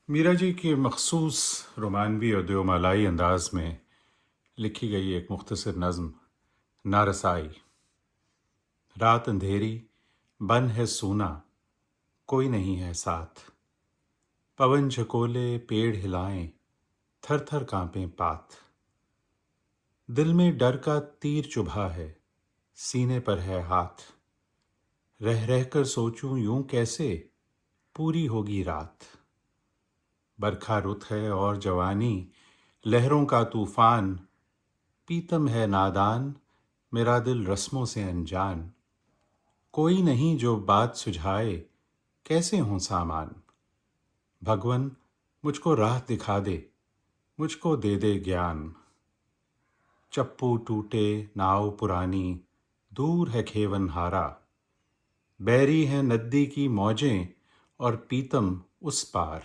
मीरा जी के मखसूस रोमानवी और देवमालाई अंदाज में लिखी गई एक मुख्तसर नज़्म नारसाई। रात अंधेरी, बन है सूना, कोई नहीं है साथ। पवन झकोले पेड़ हिलाएं, थर थर कांपे पात। दिल में डर का तीर चुभा है, सीने पर है हाथ। रह रह कर सोचूं यूं कैसे पूरी होगी रात। बरखा रुत है और जवानी, लहरों का तूफान। पीतम है नादान, मेरा दिल रस्मों से अनजान। कोई नहीं जो बात सुझाए, कैसे हों सामान। भगवन मुझको राह दिखा दे, मुझको दे दे ज्ञान। चप्पू टूटे नाव पुरानी, दूर है खेवन हारा। बैरी है नदी की मौजें और पीतम उस पार।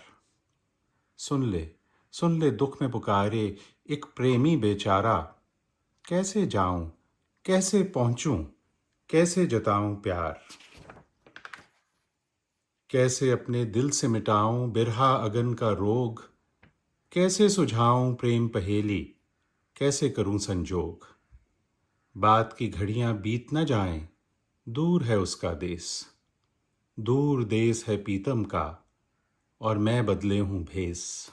सुन ले दुख में पुकारे एक प्रेमी बेचारा। कैसे जाऊं, कैसे पहुंचूं, कैसे जताऊं प्यार। कैसे अपने दिल से मिटाऊं बिरहा अगन का रोग। कैसे सुझाऊं प्रेम पहेली, कैसे करूं संजोग। बात की घड़ियां बीत न जाएं, दूर है उसका देश। दूर देश है पीतम का, और मैं बदले हूं भेस।